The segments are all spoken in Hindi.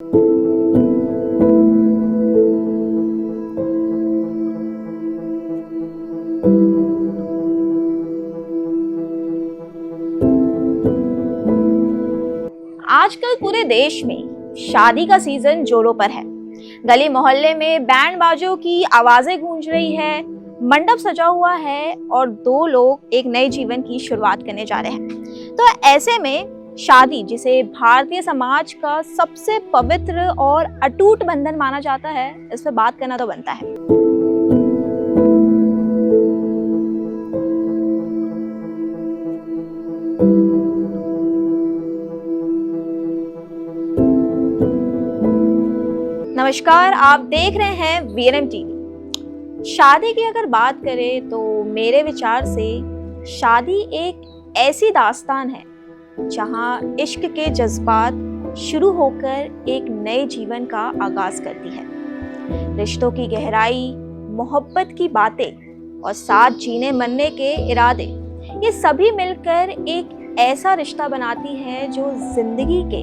आजकल पूरे देश में शादी का सीजन जोरों पर है। गली मोहल्ले में बैंड बाजों की आवाजें गूंज रही है, मंडप सजा हुआ है और दो लोग एक नए जीवन की शुरुआत करने जा रहे हैं। तो ऐसे में शादी, जिसे भारतीय समाज का सबसे पवित्र और अटूट बंधन माना जाता है, इस पर बात करना तो बनता है। नमस्कार, आप देख रहे हैं वीएनएम टीवी। शादी की अगर बात करें तो मेरे विचार से शादी एक ऐसी दास्तान है जहां इश्क के जज्बात शुरू होकर एक नए जीवन का आगाज करती है। रिश्तों की गहराई, मोहब्बत की बातें और साथ जीने मरने के इरादे, ये सभी मिलकर एक ऐसा रिश्ता बनाती है जो जिंदगी के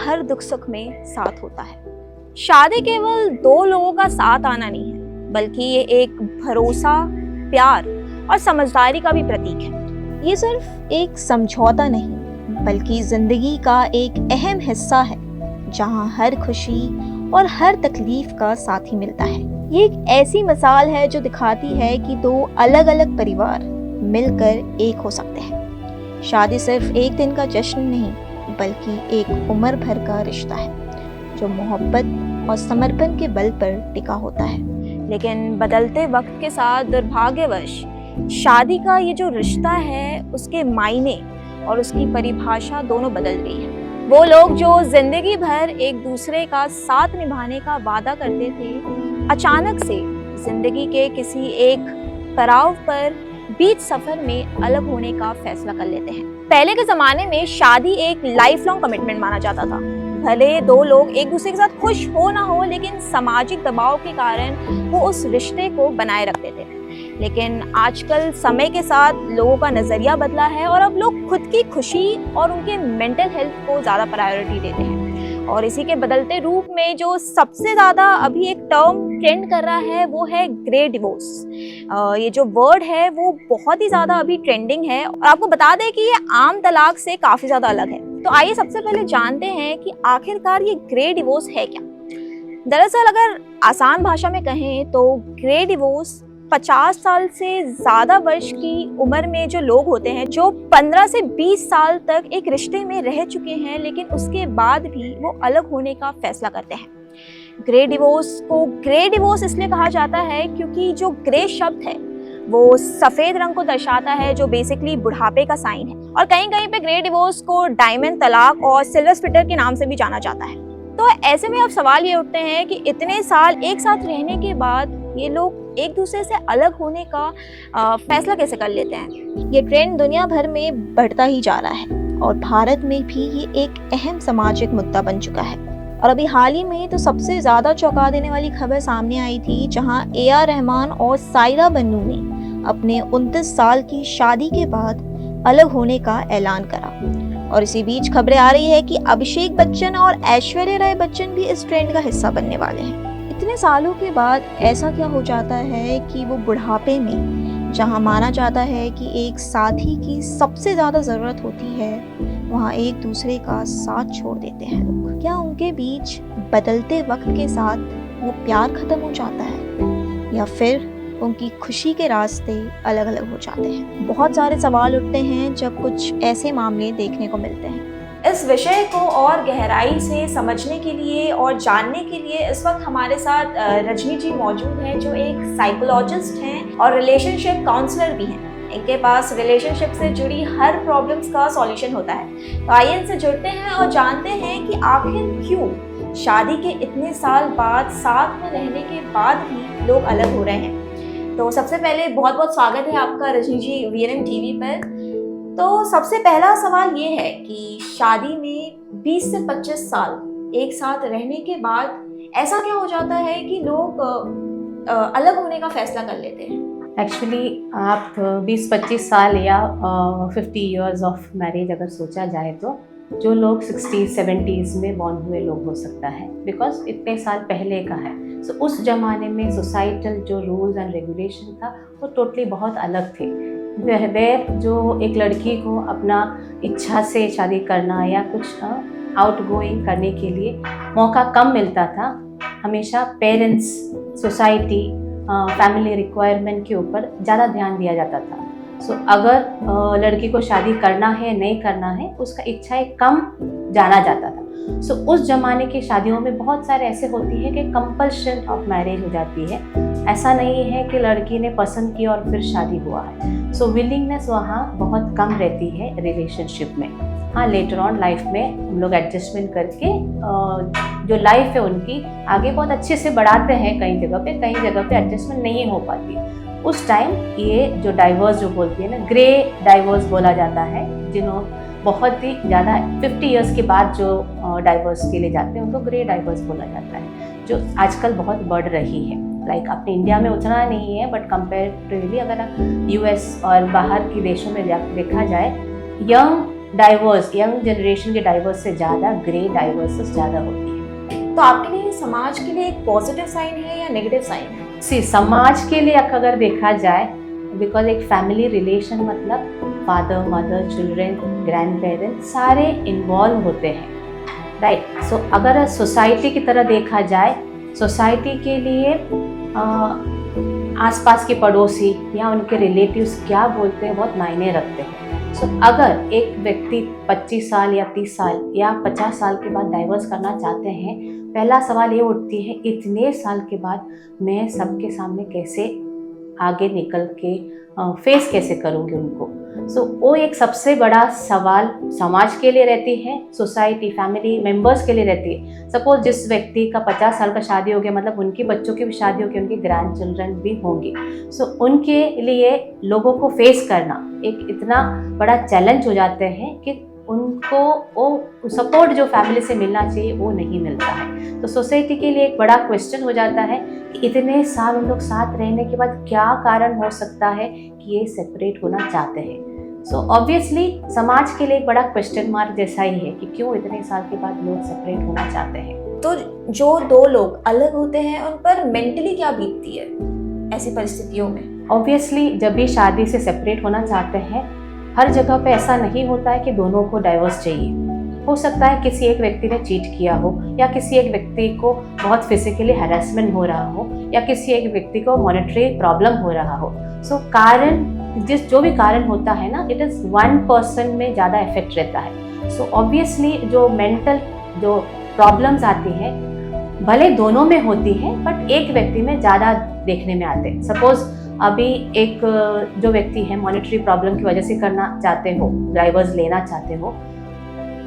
हर दुख सुख में साथ होता है। शादी केवल दो लोगों का साथ आना नहीं है, बल्कि ये एक भरोसा, प्यार और समझदारी का भी प्रतीक है। ये सिर्फ एक समझौता नहीं, बल्कि जिंदगी का एक अहम हिस्सा है जहां हर खुशी और हर तकलीफ का साथी मिलता है। ये एक ऐसी मिसाल है जो दिखाती है कि दो अलग अलग परिवार मिलकर एक हो सकते हैं। शादी सिर्फ एक दिन का जश्न नहीं, बल्कि एक उम्र भर का रिश्ता है जो मोहब्बत और समर्पण के बल पर टिका होता है। लेकिन बदलते वक्त के साथ दुर्भाग्यवश शादी का ये जो रिश्ता है, उसके मायने और उसकी परिभाषा दोनों बदल गई है। वो लोग जो जिंदगी भर एक दूसरे का साथ निभाने का वादा करते थे, अचानक से जिंदगी के किसी एक पड़ाव पर बीच सफर में अलग होने का फैसला कर लेते हैं। पहले के जमाने में शादी एक लाइफ लॉन्ग कमिटमेंट माना जाता था। भले दो लोग एक दूसरे के साथ खुश हो ना हो, लेकिन सामाजिक दबाव के कारण वो उस रिश्ते को बनाए रखते थे। लेकिन आजकल समय के साथ लोगों का नजरिया बदला है और अब लोग खुद की खुशी और उनके मेंटल हेल्थ को ज्यादा प्रायोरिटी देते हैं। और इसी के बदलते रूप में जो सबसे ज्यादा अभी एक टर्म ट्रेंड कर रहा है, वो है ग्रे डिवोर्स। ये जो वर्ड है वो बहुत ही ज्यादा अभी ट्रेंडिंग है और आपको बता दें कि ये आम तलाक से काफी ज्यादा अलग है। तो आइए सबसे पहले जानते हैं कि आखिरकार ये ग्रे डिवोर्स है क्या। दरअसल अगर आसान भाषा में कहें तो ग्रे डिवोर्स 50 साल से ज्यादा वर्ष की उम्र में जो लोग होते हैं, जो 15 से 20 साल तक एक रिश्ते में रह चुके हैं, लेकिन उसके बाद भी वो अलग होने का फैसला करते हैं। ग्रे डिवोर्स को ग्रे डिवोर्स इसलिए कहा जाता है क्योंकि जो ग्रे शब्द है वो सफेद रंग को दर्शाता है, जो बेसिकली बुढ़ापे का साइन है। और कहीं कहीं पे ग्रे डिवोर्स को डायमंड तलाक और सिल्वर स्प्लिटर के नाम से भी जाना जाता है। तो ऐसे में अब सवाल ये उठते हैं कि इतने साल एक साथ रहने के बाद ये लोग एक दूसरे से अलग होने का फैसला कैसे कर लेते हैं। ये ट्रेंड दुनिया भर में बढ़ता ही जा रहा है और भारत में भी ये एक अहम सामाजिक मुद्दा बन चुका है। और अभी हाल ही में तो सबसे ज्यादा चौंका देने वाली खबर सामने आई थी, जहां AR रहमान और सायरा बन्नू ने अपने 29 साल की शादी के बाद अलग होने का ऐलान करा। और इसी बीच खबरें आ रही है कि अभिषेक बच्चन और ऐश्वर्या राय बच्चन भी इस ट्रेंड का हिस्सा बनने वाले हैं। इतने सालों के बाद ऐसा क्या हो जाता है कि वो बुढ़ापे में, जहां माना जाता है कि एक साथी की सबसे ज्यादा जरूरत होती है, वहां एक दूसरे का साथ छोड़ देते हैं लोग। क्या उनके बीच बदलते वक्त के साथ वो प्यार खत्म हो जाता है, या फिर उनकी खुशी के रास्ते अलग अलग हो जाते हैं? बहुत सारे सवाल उठते हैं जब कुछ ऐसे मामले देखने को मिलते हैं। इस विषय को और गहराई से समझने के लिए और जानने के लिए इस वक्त हमारे साथ रजनी जी मौजूद हैं, जो एक साइकोलॉजिस्ट हैं और रिलेशनशिप काउंसलर भी हैं। इनके पास रिलेशनशिप से जुड़ी हर प्रॉब्लम्स का सॉल्यूशन होता है। तो आइए इनसे जुड़ते हैं और जानते हैं कि आखिर क्यों शादी के इतने साल बाद, साथ में रहने के बाद भी लोग अलग हो रहे हैं। तो सबसे पहले बहुत बहुत स्वागत है आपका रजनी जी वीएनएम टीवी पर। तो सबसे पहला सवाल ये है कि शादी में 20 से 25 साल एक साथ रहने के बाद ऐसा क्या हो जाता है कि लोग अलग होने का फैसला कर लेते हैं? एक्चुअली आप 20-25 साल या 50 इयर्स ऑफ मैरिज अगर सोचा जाए तो जो लोग 60s 70s में बॉर्न हुए लोग हो सकता है, बिकॉज इतने साल पहले का है। सो उस ज़माने में सोसाइटल जो रूल्स एंड रेगुलेशन था वो टोटली बहुत अलग थे। वह जो एक लड़की को अपना इच्छा से शादी करना या कुछ आउटगोइंग करने के लिए मौका कम मिलता था। हमेशा पेरेंट्स, सोसाइटी, फैमिली रिक्वायरमेंट के ऊपर ज़्यादा ध्यान दिया जाता था। सो अगर लड़की को शादी करना है नहीं करना है उसका इच्छाएं कम जाना जाता था। सो उस ज़माने की शादियों में बहुत सारे ऐसे होती है कि कंपल्शन ऑफ मैरिज हो जाती है। ऐसा नहीं है कि लड़की ने पसंद किया और फिर शादी हुआ है। सो विलिंगनेस वहाँ बहुत कम रहती है रिलेशनशिप में। हाँ, लेटर ऑन लाइफ में हम लोग एडजस्टमेंट करके जो लाइफ है उनकी आगे बहुत अच्छे से बढ़ाते हैं। कई जगह पे एडजस्टमेंट नहीं हो पाती। उस टाइम ये जो डाइवर्स जो बोलती है ना, ग्रे डाइवर्स बोला जाता है, जिन्होंने बहुत ही ज़्यादा 50 इयर्स के बाद जो डाइवर्स के लिए जाते हैं उनको ग्रे डाइवर्स बोला जाता है, जो आजकल बहुत बढ़ रही है। लाइक अपने इंडिया में उतना नहीं है, बट कंपेरेटिवली अगर US और बाहर के देशों में देखा जाए, यंग जनरेशन के डाइवर्स से ज़्यादा ग्रे डाइवर्सेस ज़्यादा होती है। तो आपके लिए समाज के लिए एक पॉजिटिव साइन है या नेगेटिव साइन है? समाज के लिए अगर देखा जाए, बिकॉज एक फैमिली रिलेशन मतलब father, mother, children, grand parents सारे इन्वॉल्व होते हैं, राइट। सो अगर सोसाइटी की तरह देखा जाए, सोसाइटी के लिए आसपास के पड़ोसी या उनके रिलेटिव्स क्या बोलते हैं बहुत मायने रखते हैं। सो अगर एक व्यक्ति 25 साल या 30 साल या 50 साल के बाद डाइवर्स करना चाहते हैं, पहला सवाल ये उठती है, इतने साल के बाद मैं सबके सामने कैसे आगे निकल के फेस कैसे करूँगी उनको। सो वो एक सबसे बड़ा सवाल समाज के लिए रहती है, सोसाइटी, फैमिली मेंबर्स के लिए रहती है। सपोज जिस व्यक्ति का 50 साल का शादी हो गया, मतलब उनके बच्चों की भी शादी होगी, उनके ग्रैंड चिल्ड्रन भी होंगे। सो उनके लिए लोगों को फेस करना एक इतना बड़ा चैलेंज हो जाते हैं कि उनको वो सपोर्ट जो फैमिली से मिलना चाहिए वो नहीं मिलता है। तो सोसाइटी के लिए एक बड़ा क्वेश्चन हो जाता है कि इतने साल उन लोग साथ रहने के बाद क्या कारण हो सकता है कि ये सेपरेट होना चाहते हैं। सो ऑब्वियसली समाज के लिए एक बड़ा क्वेश्चन मार्क जैसा ही है कि क्यों इतने साल के बाद लोग सेपरेट होना चाहते हैं। तो जो दो लोग अलग होते हैं उन पर मेंटली क्या बीतती है ऐसी परिस्थितियों में? ऑब्वियसली जब भी शादी से सेपरेट होना चाहते हैं, हर जगह पे ऐसा नहीं होता है कि दोनों को डाइवर्स चाहिए। हो सकता है किसी एक व्यक्ति ने चीट किया हो, या किसी एक व्यक्ति को बहुत फिजिकली हैरेसमेंट हो रहा हो, या किसी एक व्यक्ति को मॉनेटरी प्रॉब्लम हो रहा हो। सो कारण जो भी कारण होता है ना, इट इज़ 1% में ज़्यादा इफेक्ट रहता है। सो ऑब्वियसली जो मेंटल जो प्रॉब्लम्स आती हैं भले दोनों में होती हैं, बट एक व्यक्ति में ज़्यादा देखने में आते हैं। सपोज अभी एक जो व्यक्ति है मॉनेटरी प्रॉब्लम की वजह से करना चाहते हो, डाइवर्स लेना चाहते हो,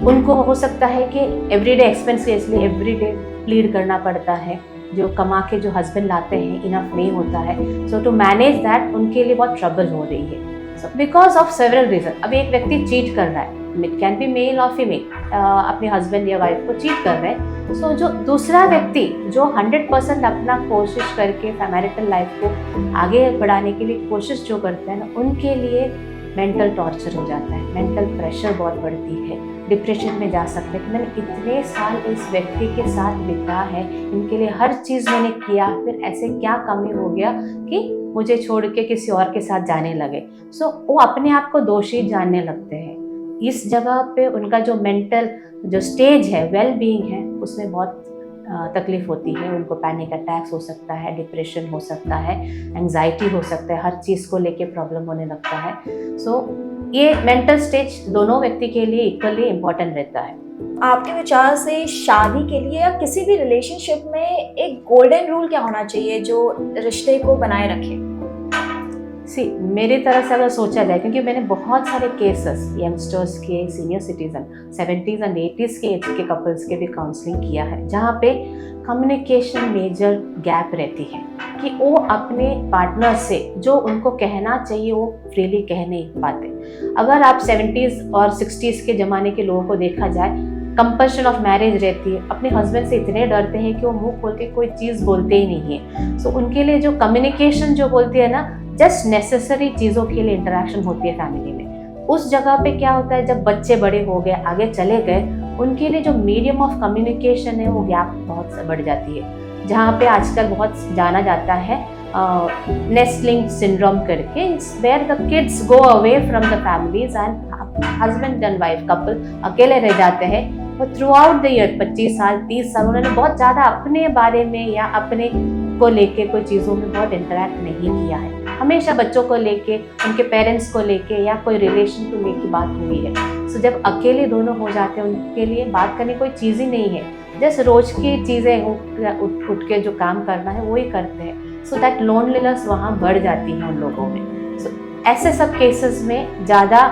उनको हो सकता है कि एवरीडे एक्सपेंस के इसलिए एवरीडे प्लीड करना पड़ता है। जो कमा के जो हस्बैंड लाते हैं इनफ नहीं होता है। सो टू मैनेज दैट उनके लिए बहुत ट्रबल हो रही है। So because of several reason. अभी एक व्यक्ति चीट कर रहा है, इट कैन बी मेल और फीमेल, अपने हस्बैंड या वाइफ को चीट कर रहे हैं। सो जो दूसरा व्यक्ति जो 100% अपना कोशिश करके मैरिटल लाइफ को आगे बढ़ाने के लिए कोशिश जो करते हैं ना, उनके लिए मेंटल टॉर्चर हो जाता है, मेंटल प्रेशर बहुत बढ़ती है, डिप्रेशन में जा सकते हैं कि मैंने इतने साल इस व्यक्ति के साथ बिता है, इनके लिए हर चीज़ मैंने किया, फिर ऐसे क्या कमी हो गया कि मुझे छोड़ के किसी और के साथ जाने लगे। सो वो अपने आप को दोषी जानने लगते हैं। इस जगह पे उनका जो मेंटल जो स्टेज है, वेल बीइंग है, उसमें बहुत तकलीफ होती है। उनको पैनिक अटैक्स हो सकता है, डिप्रेशन हो सकता है, एंजाइटी हो सकता है, हर चीज़ को लेके प्रॉब्लम होने लगता है। सो ये मेंटल स्टेज दोनों व्यक्ति के लिए इक्वली इम्पोर्टेंट रहता है। आपके विचार से शादी के लिए या किसी भी रिलेशनशिप में एक गोल्डन रूल क्या होना चाहिए जो रिश्ते को बनाए रखे? मेरी तरफ से अगर सोचा जाए, क्योंकि मैंने बहुत सारे केसेस यंगस्टर्स के, senior citizen 70s and 80s के एज के कपल्स के भी काउंसलिंग किया है, जहाँ पे कम्युनिकेशन मेजर गैप रहती है कि वो अपने पार्टनर से जो उनको कहना चाहिए वो फ्रीली कह नहीं पाते। अगर आप 70s और 60s के ज़माने के लोगों को देखा जाए, कंपल्शन ऑफ मैरिज रहती है, अपने हस्बैंड से इतने डरते हैं कि वो मुंह खोल के कोई चीज़ बोलते ही नहीं है। सो उनके लिए जो कम्युनिकेशन जो बोलती है ना, जस्ट नेसेसरी चीज़ों के लिए इंटरेक्शन होती है फैमिली में, उस जगह पे क्या होता है, जब बच्चे बड़े हो गए, आगे चले गए, उनके लिए जो मीडियम ऑफ कम्युनिकेशन है वो गैप बहुत बढ़ जाती है। जहाँ पे आजकल बहुत जाना जाता है नेस्टलिंग सिंड्रोम करके, where the kids go away from the families and husband and wife couple अकेले रह जाते हैं। और थ्रू आउट द ईयर 25 साल 30 साल उन्होंने बहुत ज़्यादा अपने बारे में या अपने को लेके कोई चीज़ों में बहुत इंटरेक्ट नहीं किया है। हमेशा बच्चों को लेके, उनके पेरेंट्स को लेके या कोई रिलेशन को लेके बात हुई है। सो जब अकेले दोनों हो जाते हैं, उनके लिए बात करने कोई चीज़ ही नहीं है, जस्ट रोज की चीज़ें उठ के जो काम करना है वो ही करते हैं। सो दैट लोनलीनेस वहाँ बढ़ जाती है उन लोगों में। सो ऐसे सब केसेस में ज़्यादा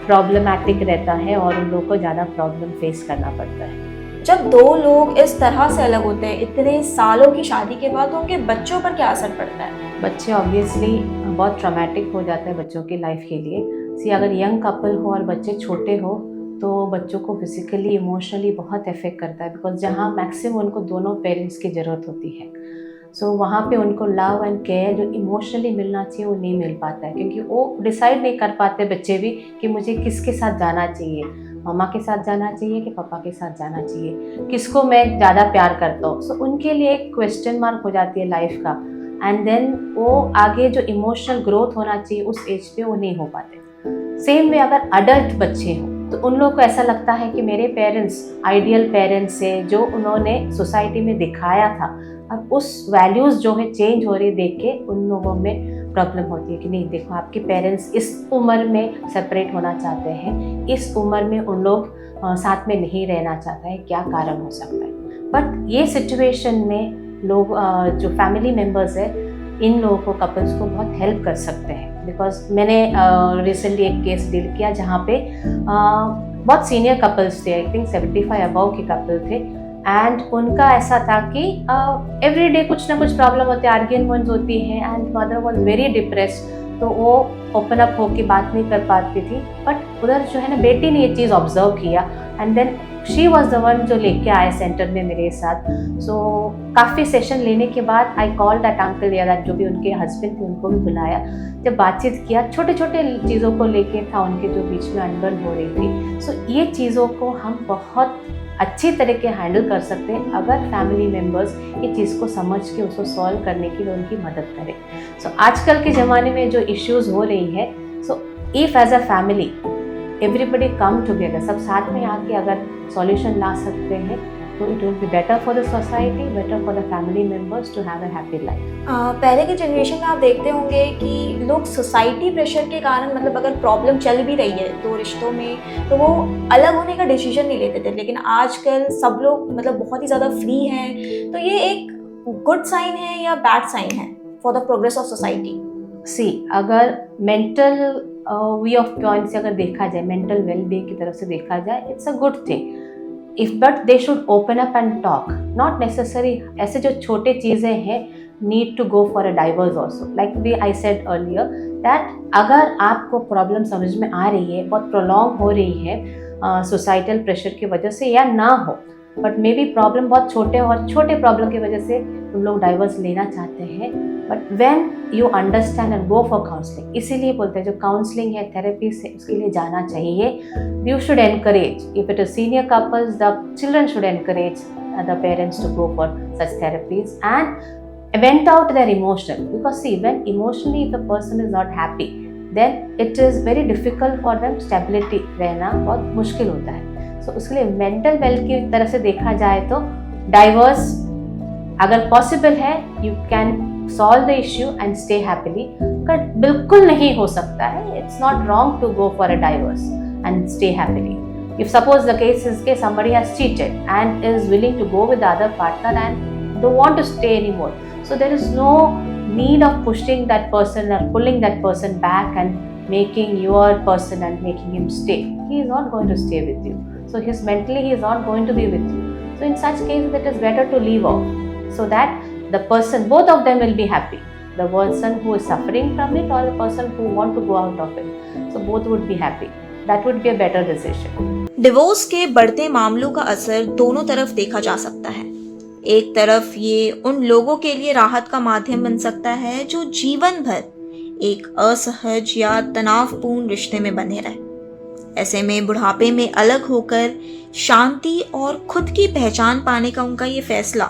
प्रॉब्लमैटिक रहता है और उन लोगों को ज़्यादा प्रॉब्लम फेस करना पड़ता है। जब दो लोग इस तरह से अलग होते हैं इतने सालों की शादी के बाद, तो उनके बच्चों पर क्या असर पड़ता है? बच्चे ऑब्वियसली बहुत ट्रॉमेटिक हो जाते हैं बच्चों की लाइफ के लिए। सी अगर यंग कपल हो और बच्चे छोटे हो तो बच्चों को फिजिकली इमोशनली बहुत इफेक्ट करता है, बिकॉज जहाँ मैक्सिमम उनको दोनों पेरेंट्स की ज़रूरत होती है। सो वहाँ पे उनको लव एंड केयर जो इमोशनली मिलना चाहिए वो नहीं मिल पाता है, क्योंकि वो डिसाइड नहीं कर पाते बच्चे भी कि मुझे किसके साथ जाना चाहिए, मम्मा के साथ जाना चाहिए कि पापा के साथ जाना चाहिए, किसको मैं ज़्यादा प्यार करता हूँ। सो उनके लिए एक क्वेश्चन मार्क हो जाती है लाइफ का, एंड देन वो आगे जो इमोशनल ग्रोथ होना चाहिए उस एज पे वो नहीं हो पाते। सेम वे अगर अडल्ट बच्चे हों तो उन लोगों को ऐसा लगता है कि मेरे पेरेंट्स आइडियल पेरेंट्स है जो उन्होंने सोसाइटी में दिखाया था, अब उस वैल्यूज़ जो है चेंज हो रही देख के उन लोगों में प्रॉब्लम होती है कि नहीं देखो आपके पेरेंट्स इस उम्र में सेपरेट होना चाहते हैं, इस उम्र में उन लोग साथ में नहीं रहना चाहता है, क्या कारण हो सकता है। बट ये सिचुएशन में लोग जो फैमिली मेम्बर्स है इन लोगों को, कपल्स को बहुत हेल्प कर सकते हैं। बिकॉज मैंने रिसेंटली एक केस डील किया जहाँ पे बहुत सीनियर कपल्स थे, आई थिंक 75 अबव के कपल थे, एंड उनका ऐसा था कि एवरी डे कुछ ना कुछ प्रॉब्लम होती है, आर्ग्यूमेंट्स होती हैं, and mother was very depressed, तो वो ओपन अप होके बात नहीं कर पाती थी। बट उधर जो है ना बेटी ने ये चीज़ ऑब्जर्व किया, and then she was the one जो लेके आए सेंटर में मेरे साथ। सो काफ़ी सेशन लेने के बाद आई कॉल दैट अंकल या दैट जो भी उनके हस्बैंड थे उनको भी बुलाया, जब बातचीत किया छोटे छोटे चीज़ों को लेके था उनके जो बीच में अनबन हो रही थी। सो ये चीज़ों को हम बहुत अच्छी तरीके हैंडल कर सकते हैं अगर फैमिली मेम्बर्स ये चीज़ को समझ के उसको सॉल्व करने के लिए उनकी मदद करें। सो आजकल के ज़माने में जो इश्यूज़ हो रही है, so if as a family everybody come together, सब साथ में आके अगर सॉल्यूशन ला सकते हैं तो it will be better for the society, better for the family members to have a happy life. पहले के जनरेशन में आप देखते होंगे कि लोग सोसाइटी प्रेशर के कारण, मतलब अगर प्रॉब्लम चल भी रही है तो रिश्तों में, तो वो अलग होने का डिसीजन नहीं लेते थे। लेकिन आजकल सब लोग मतलब बहुत ही ज़्यादा फ्री हैं, तो ये एक गुड साइन है या बैड साइन है for the progress of society? See अगर मेंटल वे ऑफ पॉइंट से अगर देखा जाए, मेंटल वेलबींग की तरफ से देखा जाए, it's a good thing if, but they should open up and talk, not necessary ऐसे जो छोटे चीज़ें हैं need to go for a divorce also. Like we I said earlier that अगर आपको प्रॉब्लम समझ में आ रही है, बहुत प्रोलॉन्ग हो रही है सोसाइटल प्रेशर की वजह से, या ना हो बट मे बी प्रॉब्लम बहुत छोटे और छोटे प्रॉब्लम की वजह से तुम लोग डाइवर्स लेना चाहते हैं, but when you understand and go for counselling, इसीलिए बोलते हैं जो काउंसलिंग है, थेरेपी से उसके लिए जाना चाहिए। You should encourage, if it is senior couples the children should encourage the parents to go for such therapies and vent out their emotion, because see when emotionally if a person is not happy then it is very difficult for them, stability रहना बहुत मुश्किल होता है। सो उसके लिए मेंटल वेल्थ की तरफ से देखा जाए तो डाइवर्स अगर पॉसिबल है you can solve the issue and stay happily, but बिल्कुल नहीं हो सकता है, it's not wrong to go for a divorce and stay happily. If suppose the case is that somebody has cheated and is willing to go with the other partner and don't want to stay anymore, so there is no need of pushing that person or pulling that person back and making your person and making him stay. He is not going to stay with you. So mentally he is not going to be with you. So in such cases it is better to leave off so that the person, both of them will be happy. The person who is suffering from it or the person who want to go out of it. So both would be happy. That would be a better decision. Divorce के बढ़ते मामलों का असर दोनों तरफ देखा जा सकता है। एक तरफ ये उन लोगों के लिए राहत का माध्यम बन सकता है जो जीवन भर एक असहज या तनावपूर्ण रिश्ते में बने रहे, ऐसे में बुढ़ापे में अलग होकर शांति और खुद की पहचान पाने का उनका ये फैसला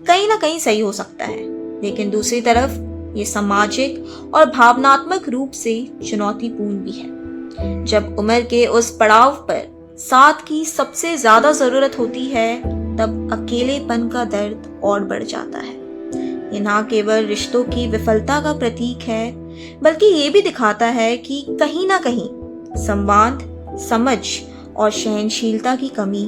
कहीं ना कहीं सही हो सकता है, लेकिन दूसरी तरफ ये सामाजिक और भावनात्मक रूप से चुनौतीपूर्ण भी है। जब उम्र के उस पड़ाव पर साथ की सबसे ज्यादा जरूरत होती है, तब अकेलेपन का दर्द और बढ़ जाता है। ये ना केवल रिश्तों की विफलता का प्रतीक है, बल्कि ये भी दिखाता है कि कहीं ना कहीं संवाद, समझ और सहनशीलता की कमी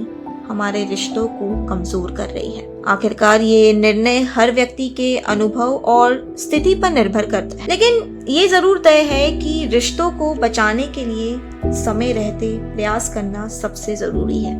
हमारे रिश्तों को कमजोर कर रही है। आखिरकार ये निर्णय हर व्यक्ति के अनुभव और स्थिति पर निर्भर करता है, लेकिन ये जरूर तय है कि रिश्तों को बचाने के लिए समय रहते प्रयास करना सबसे जरूरी है।